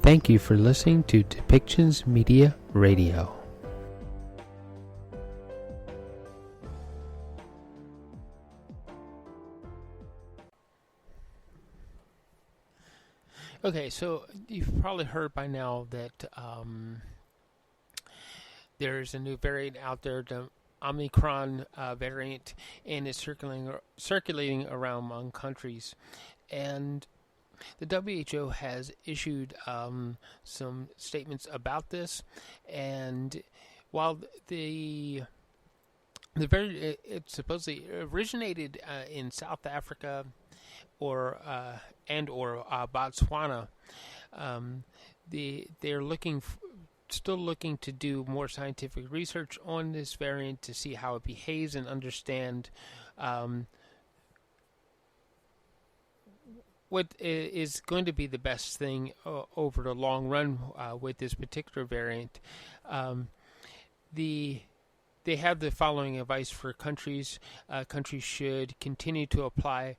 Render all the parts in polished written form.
Thank you for listening to Depictions Media Radio. Okay, so you've probably heard by now that there's a new variant out there, the Omicron variant, and it's circulating around among countries. And the WHO has issued some statements about this, and while the variant it supposedly originated in South Africa or Botswana, they're still looking to do more scientific research on this variant to see how it behaves and understand what is going to be the best thing over the long run with this particular variant. They have the following advice for countries. Countries should continue to apply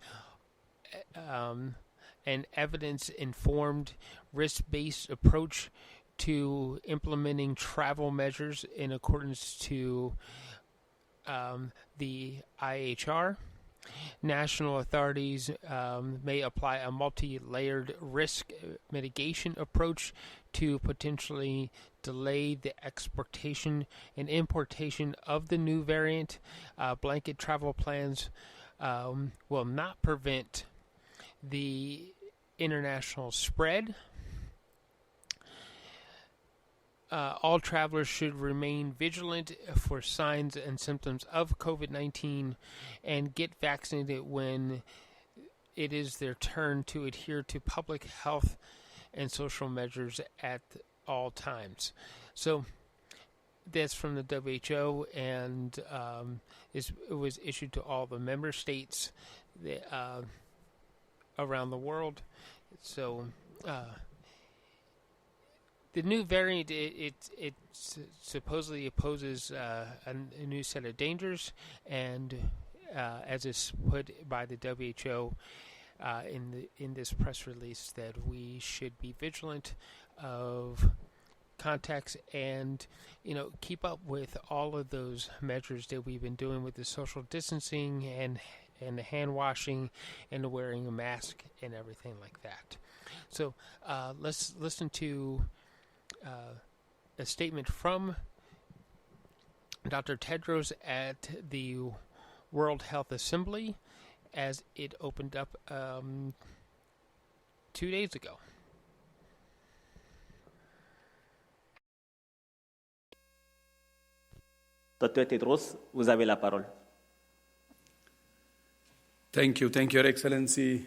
an evidence-informed, risk-based approach to implementing travel measures in accordance to the IHR. National authorities may apply a multi-layered risk mitigation approach to potentially delay the exportation and importation of the new variant. Blanket travel plans will not prevent the international spread. All travelers should remain vigilant for signs and symptoms of COVID-19 and get vaccinated when it is their turn to adhere to public health and social measures at all times. So that's from the WHO, and it was issued to all the member states around the world. So the new variant, it supposedly poses a new set of dangers, and as is put by the WHO in this press release, that we should be vigilant of contacts and keep up with all of those measures that we've been doing with the social distancing and the hand washing and the wearing a mask and everything like that. So let's listen to a statement from Dr. Tedros at the World Health Assembly as it opened up 2 days ago. Dr. Tedros, vous avez la parole. Thank you, Your Excellency,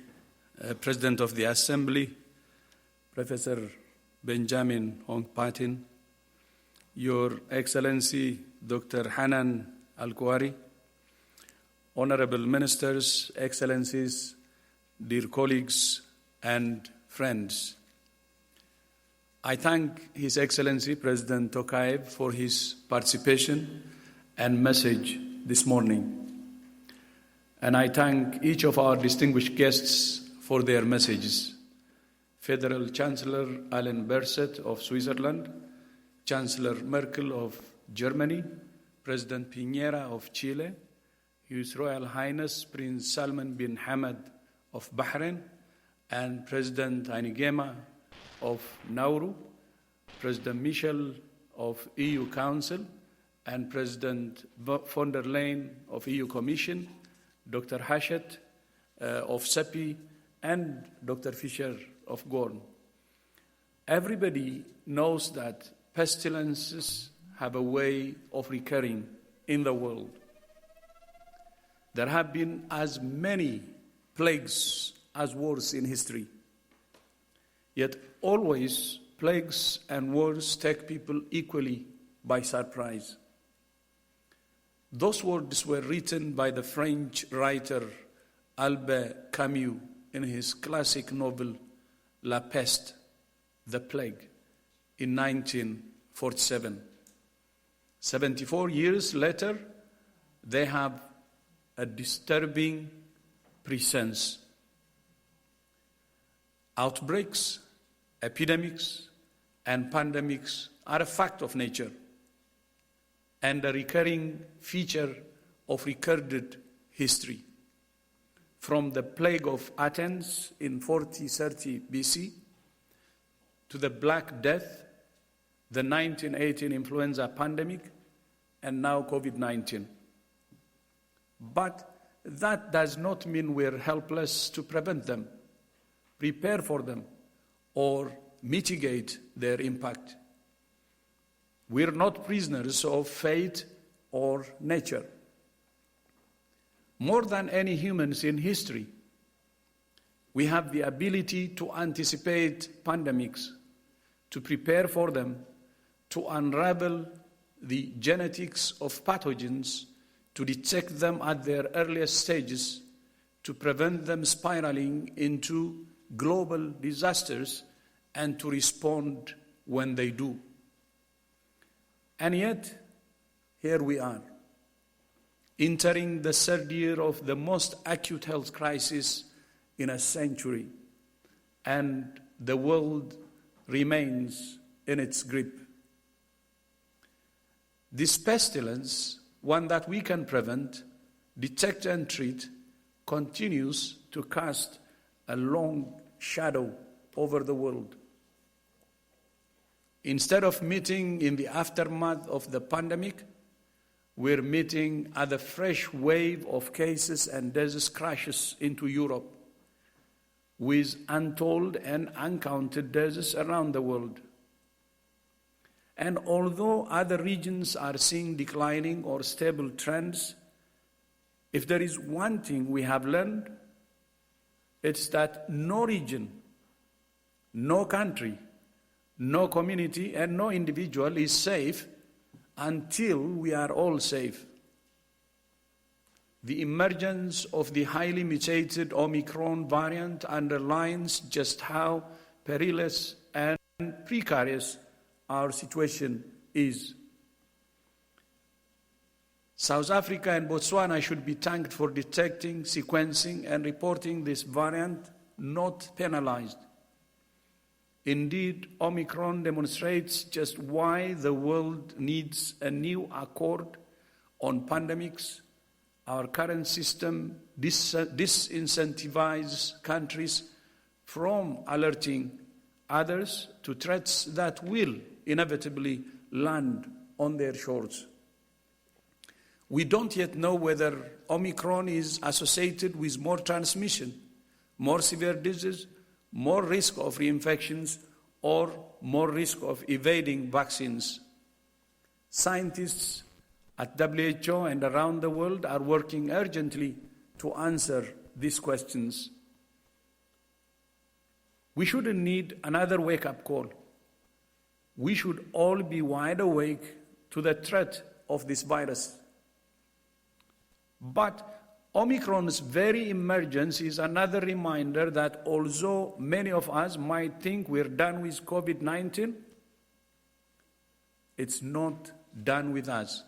President of the Assembly, Professor Benjamin Hong-Patin, Your Excellency, Dr. Hanan Al-Kuwari, Honorable Ministers, Excellencies, dear colleagues and friends. I thank His Excellency President Tokayev for his participation and message this morning. And I thank each of our distinguished guests for their messages. Federal Chancellor Alain Berset of Switzerland, Chancellor Merkel of Germany, President Piñera of Chile, His Royal Highness Prince Salman bin Hamad of Bahrain, and President Ainigema of Nauru, President Michel of EU Council, and President von der Leyen of EU Commission, Dr. Hachette of CEPI, and Dr. Fischer of Gorn. Everybody knows that pestilences have a way of recurring in the world. There have been as many plagues as wars in history. Yet always plagues and wars take people equally by surprise. Those words were written by the French writer Albert Camus in his classic novel La Peste, The Plague, in 1947. 74 years later, they have a disturbing presence. Outbreaks Epidemics and pandemics are a fact of nature and a recurring feature of recorded history. From the plague of Athens in 4030 BC to the Black Death, the 1918 influenza pandemic, and now COVID-19. But that does not mean we're helpless to prevent them, prepare for them, or mitigate their impact. We're not prisoners of fate or nature. More than any humans in history, we have the ability to anticipate pandemics, to prepare for them, to unravel the genetics of pathogens, to detect them at their earliest stages, to prevent them spiraling into global disasters, and to respond when they do. And yet, here we are, entering the third year of the most acute health crisis in a century, and the world remains in its grip. This pestilence, one that we can prevent, detect and treat, continues to cast a long shadow over the world. Instead of meeting in the aftermath of the pandemic, we're meeting at a fresh wave of cases and disease crashes into Europe, with untold and uncounted deaths around the world. And although other regions are seeing declining or stable trends, if there is one thing we have learned, it's that no region, no country, no community, and no individual is safe until we are all safe. The emergence of the highly mutated Omicron variant underlines just how perilous and precarious our situation is. South Africa and Botswana should be thanked for detecting, sequencing, and reporting this variant, not penalized. Indeed, Omicron demonstrates just why the world needs a new accord on pandemics. Our current system disincentivizes countries from alerting others to threats that will inevitably land on their shores. We don't yet know whether Omicron is associated with more transmission, more severe disease, more risk of reinfections, or more risk of evading vaccines. Scientists at WHO and around the world are working urgently to answer these questions. We shouldn't need another wake-up call. We should all be wide awake to the threat of this virus. But Omicron's very emergence is another reminder that although many of us might think we're done with COVID-19, it's not done with us.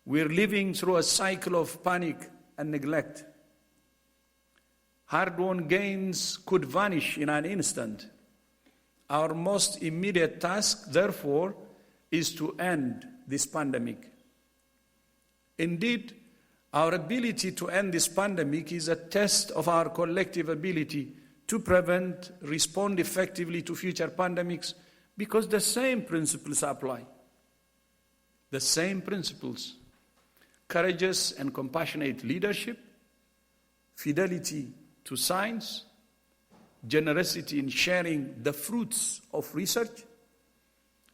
We're living through a cycle of panic and neglect. Hard-won gains could vanish in an instant. Our most immediate task, therefore, is to end this pandemic. Indeed, our ability to end this pandemic is a test of our collective ability to prevent, respond effectively to future pandemics, because the same principles apply. The same principles: courageous and compassionate leadership, fidelity to science, generosity in sharing the fruits of research,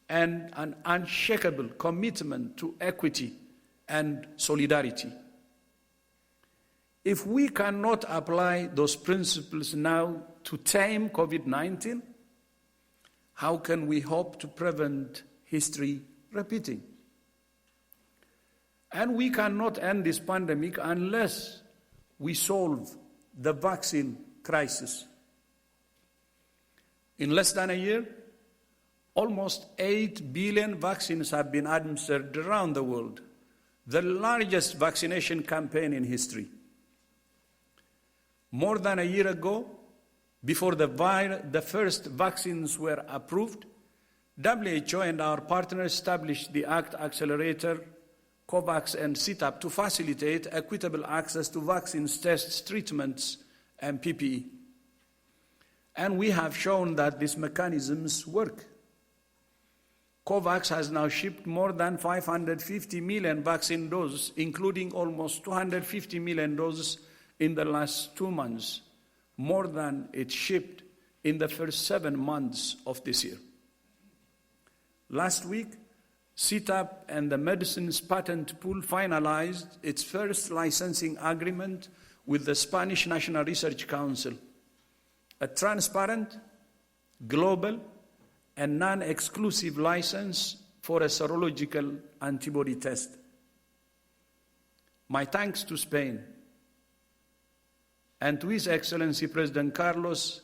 and an unshakable commitment to equity and solidarity. If we cannot apply those principles now to tame COVID-19, how can we hope to prevent history repeating? And we cannot end this pandemic unless we solve the vaccine crisis. In less than a year, almost 8 billion vaccines have been administered around the world, the largest vaccination campaign in history. More than a year ago, before the first vaccines were approved, WHO and our partners established the ACT Accelerator, COVAX and CETAP to facilitate equitable access to vaccines, tests, treatments, and PPE. And we have shown that these mechanisms work. COVAX has now shipped more than 550 million vaccine doses, including almost 250 million doses in the last 2 months, more than it shipped in the first 7 months of this year. Last week, CETAP and the Medicines Patent Pool finalized its first licensing agreement with the Spanish National Research Council, a transparent, global, and non-exclusive license for a serological antibody test. My thanks to Spain and to His Excellency President Carlos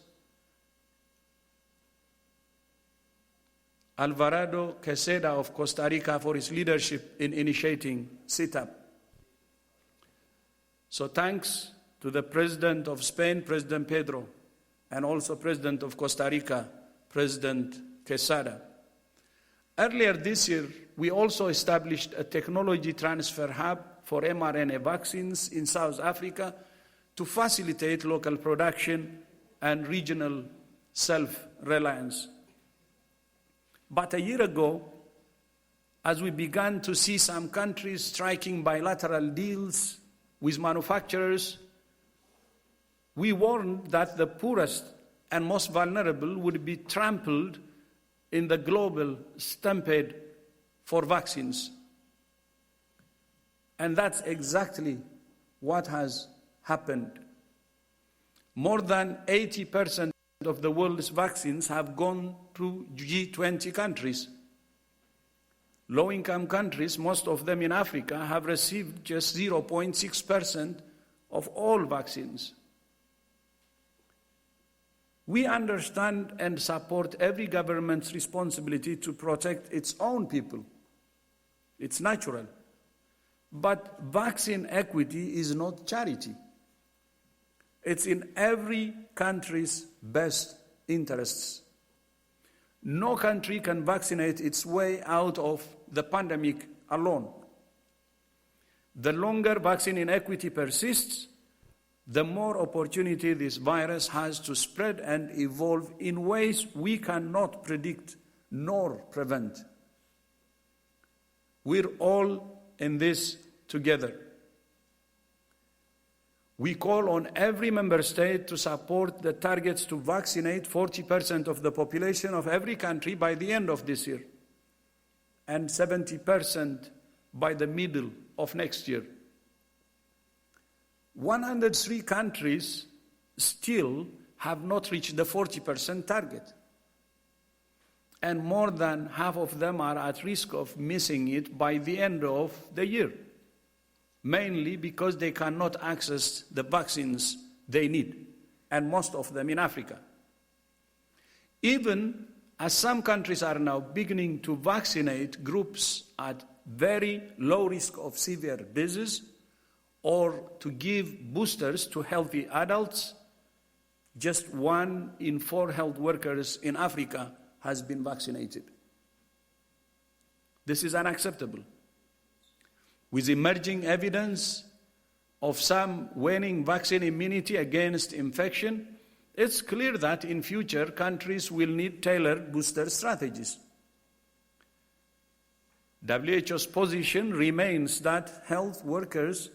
Alvarado Quesada of Costa Rica for his leadership in initiating CETAP. So thanks to the President of Spain, President Pedro, and also President of Costa Rica, President Quesada. Earlier this year, we also established a technology transfer hub for mRNA vaccines in South Africa to facilitate local production and regional self-reliance. But a year ago, as we began to see some countries striking bilateral deals with manufacturers, we warned that the poorest and most vulnerable would be trampled in the global stampede for vaccines. And that's exactly what has happened. More than 80% of the world's vaccines have gone to G20 countries. Low-income countries, most of them in Africa, have received just 0.6% of all vaccines. We understand and support every government's responsibility to protect its own people. It's natural. But vaccine equity is not charity. It's in every country's best interests. No country can vaccinate its way out of the pandemic alone. The longer vaccine inequity persists, the more opportunity this virus has to spread and evolve in ways we cannot predict nor prevent. We're all in this together. We call on every member state to support the targets to vaccinate 40% of the population of every country by the end of this year and 70% by the middle of next year. 103 countries still have not reached the 40% target, and more than half of them are at risk of missing it by the end of the year, mainly because they cannot access the vaccines they need, and most of them in Africa. Even as some countries are now beginning to vaccinate groups at very low risk of severe disease or to give boosters to healthy adults, just 1 in 4 health workers in Africa has been vaccinated. This is unacceptable. With emerging evidence of some waning vaccine immunity against infection, it's clear that in future countries will need tailored booster strategies. WHO's position remains that health workers,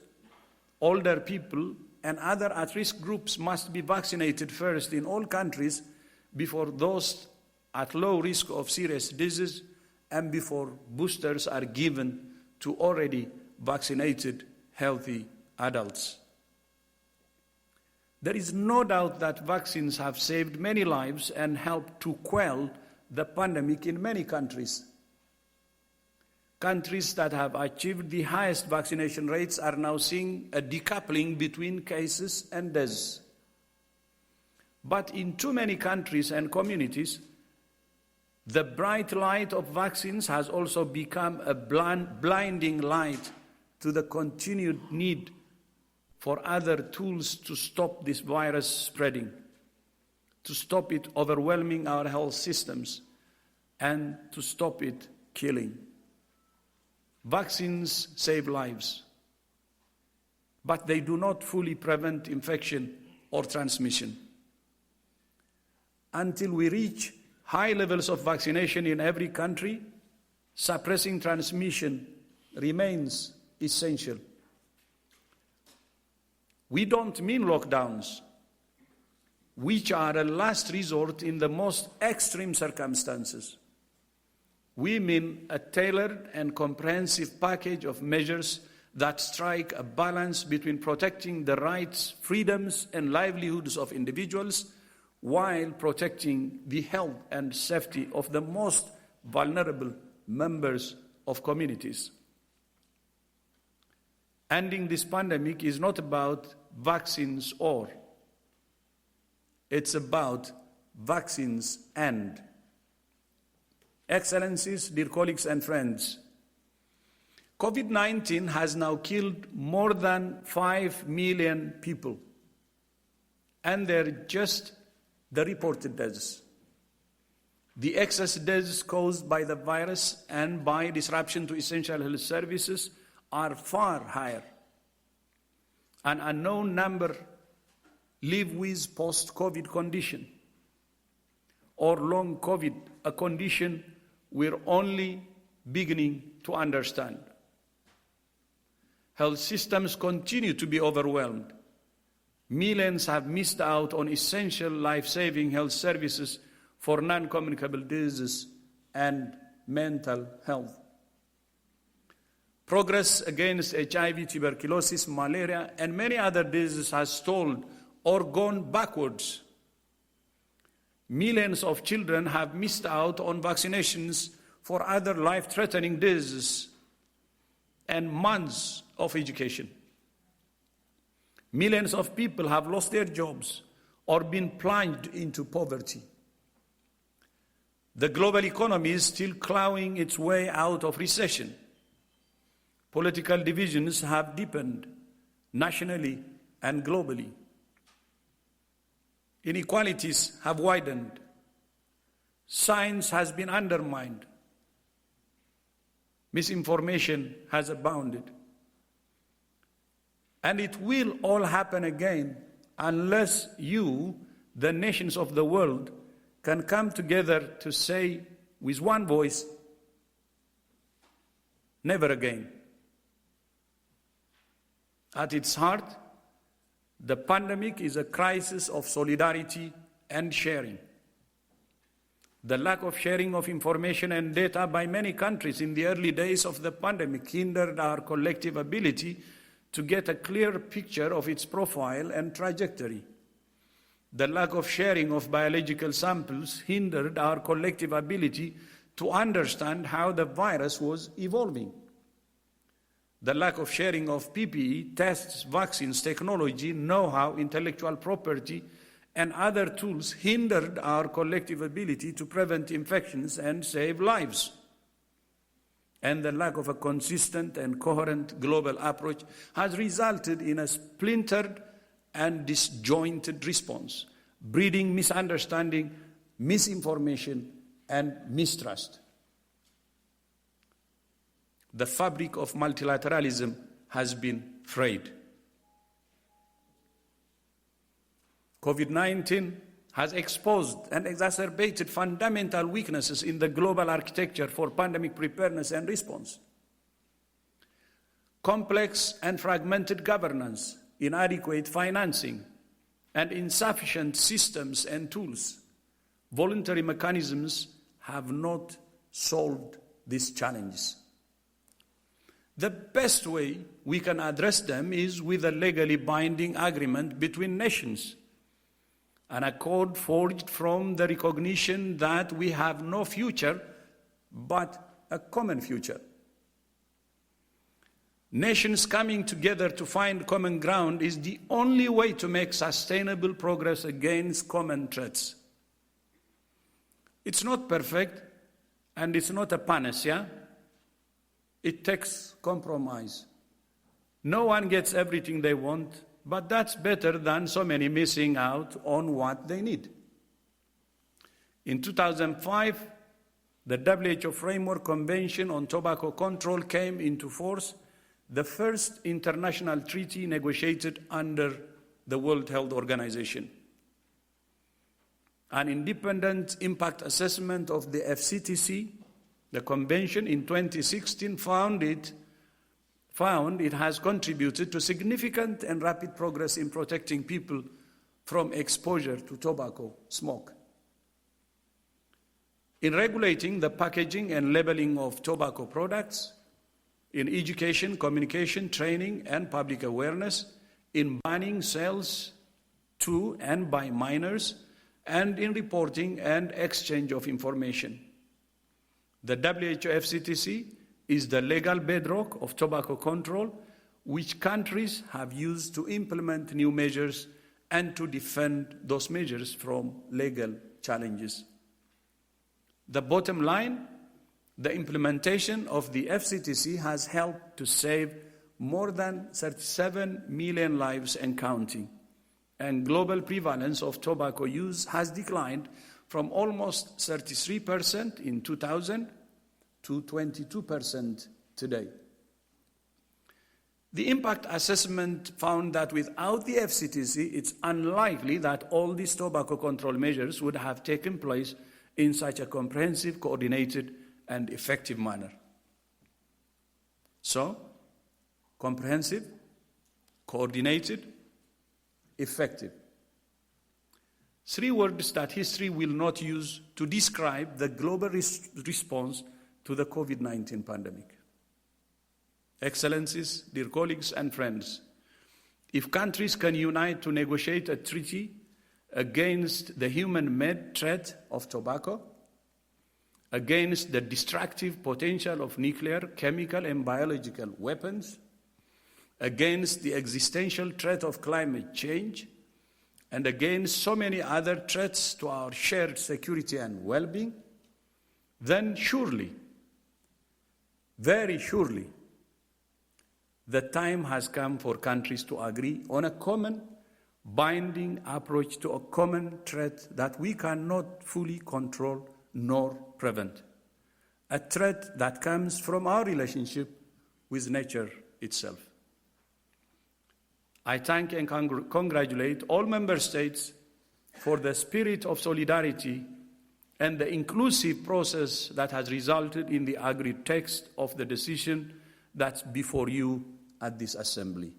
older people, and other at-risk groups must be vaccinated first in all countries before those at low risk of serious disease and before boosters are given to already vaccinated healthy adults. There is no doubt that vaccines have saved many lives and helped to quell the pandemic in many countries. Countries that have achieved the highest vaccination rates are now seeing a decoupling between cases and deaths. But in too many countries and communities, the bright light of vaccines has also become a blinding light to the continued need for other tools to stop this virus spreading. to stop it overwhelming our health systems, and to stop it killing. Vaccines save lives, but they do not fully prevent infection or transmission. Until we reach high levels of vaccination in every country, suppressing transmission remains essential. We don't mean lockdowns, which are a last resort in the most extreme circumstances. We mean a tailored and comprehensive package of measures that strike a balance between protecting the rights, freedoms, and livelihoods of individuals while protecting the health and safety of the most vulnerable members of communities. Ending this pandemic is not about vaccines or. It's about vaccines and. Excellencies, dear colleagues and friends, COVID-19 has now killed more than 5 million people, and they're just the reported deaths. The excess deaths caused by the virus and by disruption to essential health services are far higher. An unknown number live with post-COVID condition or long COVID, a condition we're only beginning to understand. Health systems continue to be overwhelmed. Millions have missed out on essential life-saving health services for non-communicable diseases and mental health. Progress against HIV, tuberculosis, malaria, and many other diseases has stalled or gone backwards. Millions of children have missed out on vaccinations for other life-threatening diseases and months of education. Millions of people have lost their jobs or been plunged into poverty. The global economy is still clawing its way out of recession. Political divisions have deepened nationally and globally. Inequalities have widened. Science has been undermined. Misinformation has abounded. And it will all happen again unless you, the nations of the world, can come together to say with one voice, never again. At its heart, the pandemic is a crisis of solidarity and sharing. The lack of sharing of information and data by many countries in the early days of the pandemic hindered our collective ability to get a clear picture of its profile and trajectory. The lack of sharing of biological samples hindered our collective ability to understand how the virus was evolving. The lack of sharing of PPE, tests, vaccines, technology, know-how, intellectual property, and other tools hindered our collective ability to prevent infections and save lives. And the lack of a consistent and coherent global approach has resulted in a splintered and disjointed response, breeding misunderstanding, misinformation, and mistrust. The fabric of multilateralism has been frayed. COVID-19 has exposed and exacerbated fundamental weaknesses in the global architecture for pandemic preparedness and response. Complex and fragmented governance, inadequate financing, and insufficient systems and tools, voluntary mechanisms have not solved these challenges. The best way we can address them is with a legally binding agreement between nations, an accord forged from the recognition that we have no future but a common future. Nations coming together to find common ground is the only way to make sustainable progress against common threats. It's not perfect, and it's not a panacea. It takes compromise. No one gets everything they want, but that's better than so many missing out on what they need. In 2005, the WHO Framework Convention on Tobacco Control came into force, the first international treaty negotiated under the World Health Organization. An independent impact assessment of the FCTC, the convention in 2016, found it has contributed to significant and rapid progress in protecting people from exposure to tobacco smoke. In regulating the packaging and labeling of tobacco products, in education, communication, training, and public awareness, in banning sales to and by minors, and in reporting and exchange of information. The WHO FCTC is the legal bedrock of tobacco control, which countries have used to implement new measures and to defend those measures from legal challenges. The bottom line, the implementation of the FCTC has helped to save more than 37 million lives and counting, and global prevalence of tobacco use has declined from almost 33% in 2000 to 22% today. The impact assessment found that without the FCTC, it's unlikely that all these tobacco control measures would have taken place in such a comprehensive, coordinated, and effective manner. So, comprehensive, coordinated, effective. Three words that history will not use to describe the global response to the COVID-19 pandemic. Excellencies, dear colleagues and friends, if countries can unite to negotiate a treaty against the human-made threat of tobacco, against the destructive potential of nuclear, chemical, and biological weapons, against the existential threat of climate change, and against so many other threats to our shared security and well-being, then surely, very surely, the time has come for countries to agree on a common, binding approach to a common threat that we cannot fully control nor prevent, a threat that comes from our relationship with nature itself. I thank and congratulate all member states for the spirit of solidarity and the inclusive process that has resulted in the agreed text of the decision that's before you at this assembly.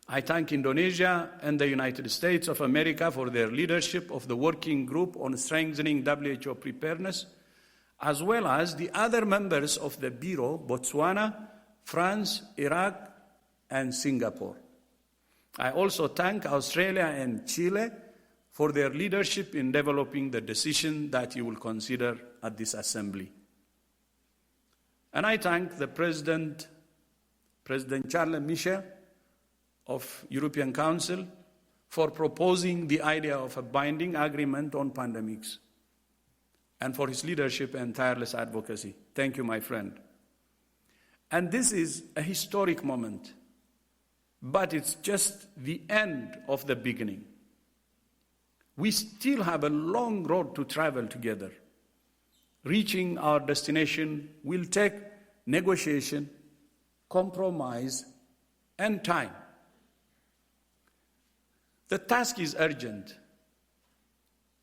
I thank Indonesia and the United States of America for their leadership of the working group on strengthening WHO preparedness, as well as the other members of the Bureau, Botswana, France, Iraq, and Singapore. I also thank Australia and Chile for their leadership in developing the decision that you will consider at this assembly. And I thank the President Charles Michel of European Council for proposing the idea of a binding agreement on pandemics and for his leadership and tireless advocacy. Thank you, my friend. And this is a historic moment, but it's just the end of the beginning. We still have a long road to travel together. Reaching our destination will take negotiation, compromise, and time. The task is urgent,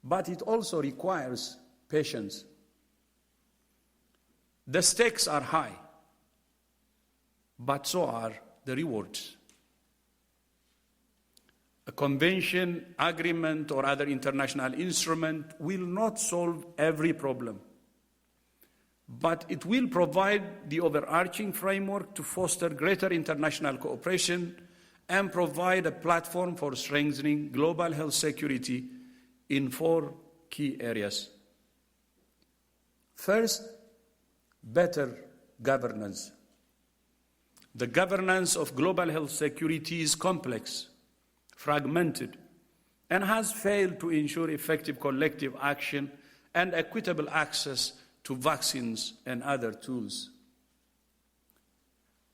but it also requires patience. The stakes are high, but so are the rewards. A convention, agreement, or other international instrument will not solve every problem, but it will provide the overarching framework to foster greater international cooperation and provide a platform for strengthening global health security in 4 key areas. First, better governance. The governance of global health security is complex, fragmented, and has failed to ensure effective collective action and equitable access to vaccines and other tools.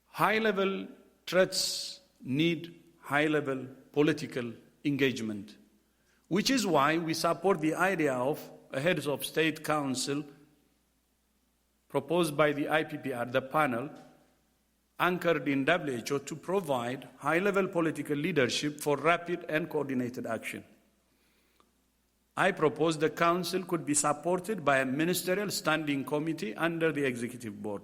High-level threats need high-level political engagement. which is why we support the idea of a heads of state council proposed by the IPPR, the panel, anchored in WHO to provide high-level political leadership for rapid and coordinated action. I propose the Council could be supported by a ministerial standing committee under the Executive Board,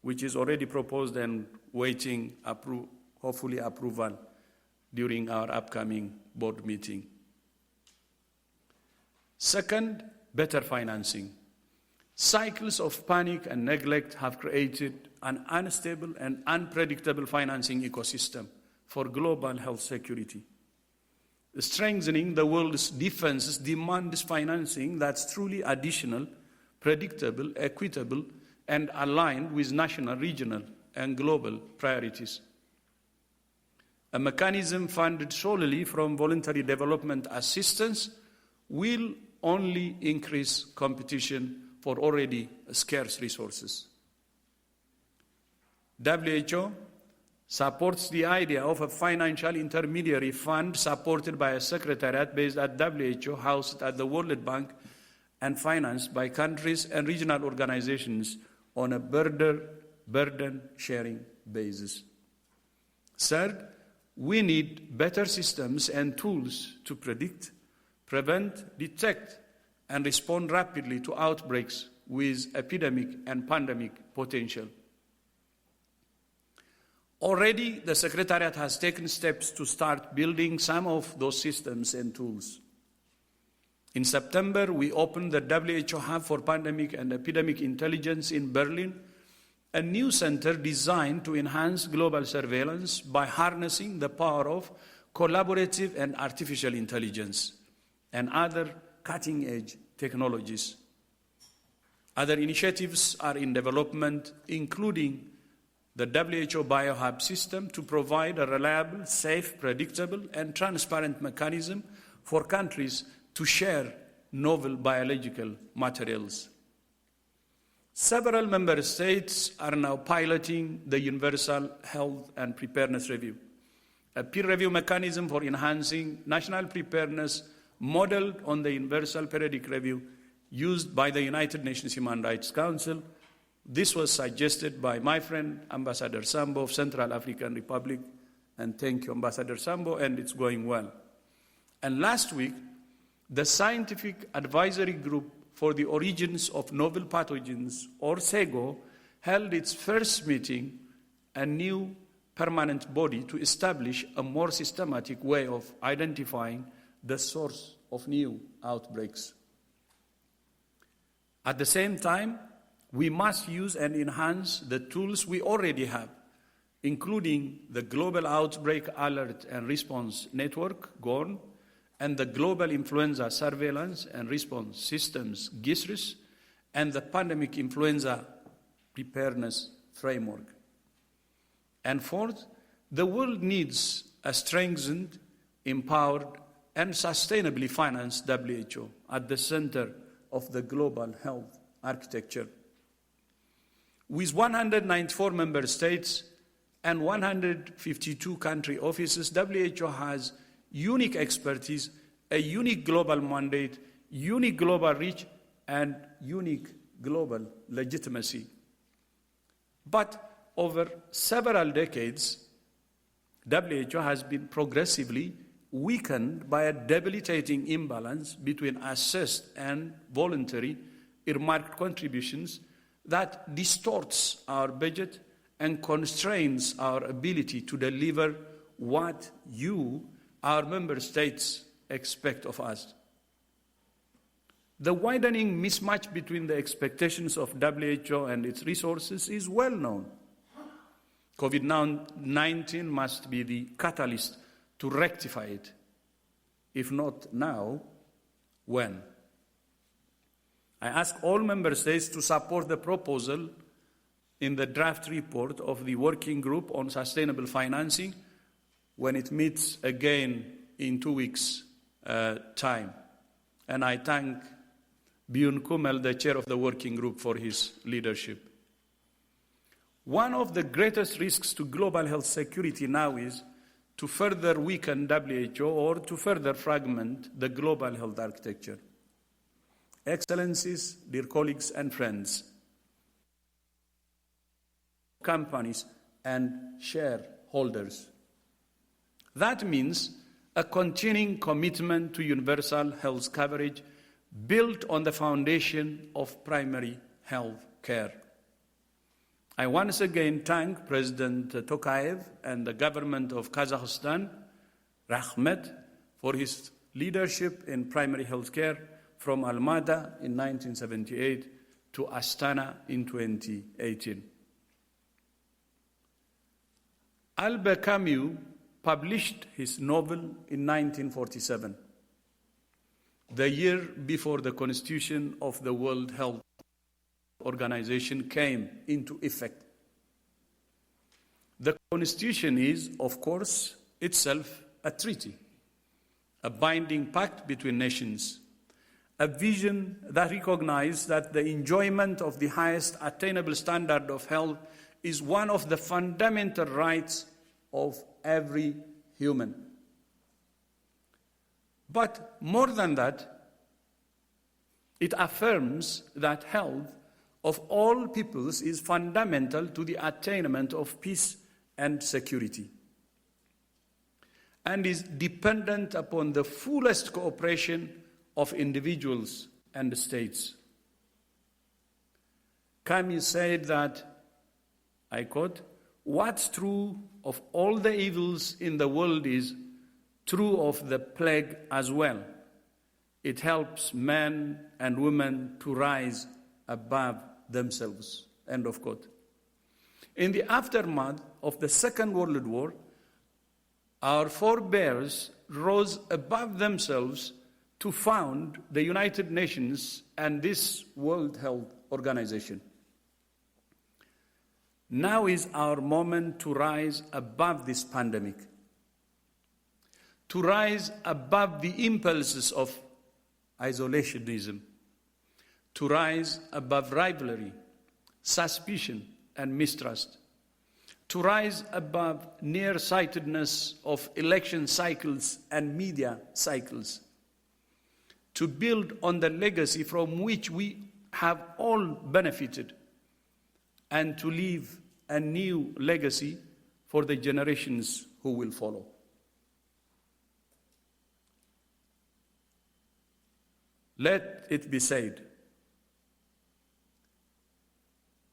which is already proposed and waiting, hopefully approval during our upcoming board meeting. Second, better financing. Cycles of panic and neglect have created an unstable and unpredictable financing ecosystem for global health security. Strengthening the world's defenses demands financing that's truly additional, predictable, equitable, and aligned with national, regional, and global priorities. A mechanism funded solely from voluntary development assistance will only increase competition for already scarce resources. WHO supports the idea of a financial intermediary fund supported by a secretariat based at WHO, housed at the World Bank, and financed by countries and regional organizations on a burden-sharing basis. Third, we need better systems and tools to predict, prevent, detect, and respond rapidly to outbreaks with epidemic and pandemic potential. Already, the Secretariat has taken steps to start building some of those systems and tools. In September, we opened the WHO Hub for Pandemic and Epidemic Intelligence in Berlin, a new center designed to enhance global surveillance by harnessing the power of collaborative and artificial intelligence and other cutting-edge technologies. Other initiatives are in development, including the WHO BioHub system to provide a reliable, safe, predictable, and transparent mechanism for countries to share novel biological materials. Several member states are now piloting the Universal Health and Preparedness Review, a peer review mechanism for enhancing national preparedness modeled on the Universal Periodic Review used by the United Nations Human Rights Council. This was suggested by my friend, Ambassador Sambo of Central African Republic, and thank you, Ambassador Sambo, and it's going well. And last week, the Scientific Advisory Group for the Origins of Novel Pathogens, or SEGO, held its first meeting, a new permanent body to establish a more systematic way of identifying the source of new outbreaks. At the same time, we must use and enhance the tools we already have, including the Global Outbreak Alert and Response Network, GORN, and the Global Influenza Surveillance and Response Systems, GISRIS, and the Pandemic Influenza Preparedness Framework. And fourth, the world needs a strengthened, empowered, and sustainably financed WHO at the center of the global health architecture. With 194 member states and 152 country offices, WHO has unique expertise, a unique global mandate, unique global reach, and unique global legitimacy. But over several decades, WHO has been progressively weakened by a debilitating imbalance between assessed and voluntary earmarked contributions that distorts our budget and constrains our ability to deliver what you, our member states, expect of us. The widening mismatch between the expectations of WHO and its resources is well known. COVID-19 must be the catalyst to rectify it. If not now, when? I ask all member states to support the proposal in the draft report of the Working Group on Sustainable Financing when it meets again in 2 weeks' time. And I thank Björn Kummel, the chair of the Working Group, for his leadership. One of the greatest risks to global health security now is to further weaken WHO or to further fragment the global health architecture. Excellencies, dear colleagues and friends, companies and shareholders. That means a continuing commitment to universal health coverage built on the foundation of primary health care. I once again thank President Tokayev and the government of Kazakhstan, Rahmet, for his leadership in primary health care from Almada in 1978 to Astana in 2018. Albert Camus published his novel in 1947, the year before the Constitution of the World Health Organization came into effect. The Constitution is, of course, itself a treaty, a binding pact between nations, a vision that recognizes that the enjoyment of the highest attainable standard of health is one of the fundamental rights of every human. But more than that, it affirms that health of all peoples is fundamental to the attainment of peace and security, and is dependent upon the fullest cooperation of individuals and states. Camus said that, I quote, "What's true of all the evils in the world is true of the plague as well. It helps men and women to rise above themselves." End of quote. In the aftermath of the Second World War, our forebears rose above themselves to found the United Nations and this World Health Organization. Now is our moment to rise above this pandemic, to rise above the impulses of isolationism, to rise above rivalry, suspicion, and mistrust, to rise above nearsightedness of election cycles and media cycles, to build on the legacy from which we have all benefited, and to leave a new legacy for the generations who will follow. Let it be said,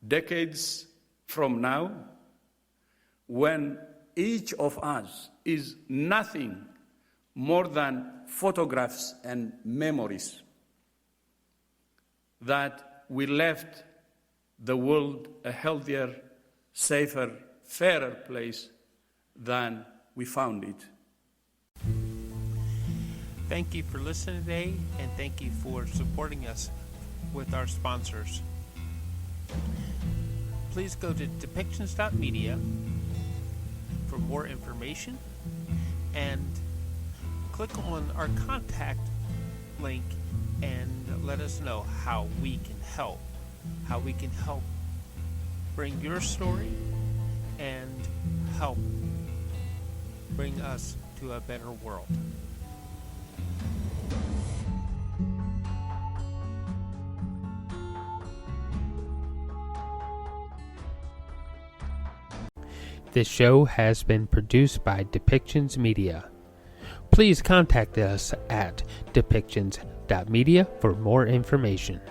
decades from now, when each of us is nothing more than photographs and memories, that we left the world a healthier, safer, fairer place than we found it. Thank you for listening today, and thank you for supporting us with our sponsors. Please go to depictions.media for more information, and click on our contact link and let us know how we can help bring your story and help bring us to a better world. This show has been produced by Depictions Media. Please contact us at depictions.media for more information.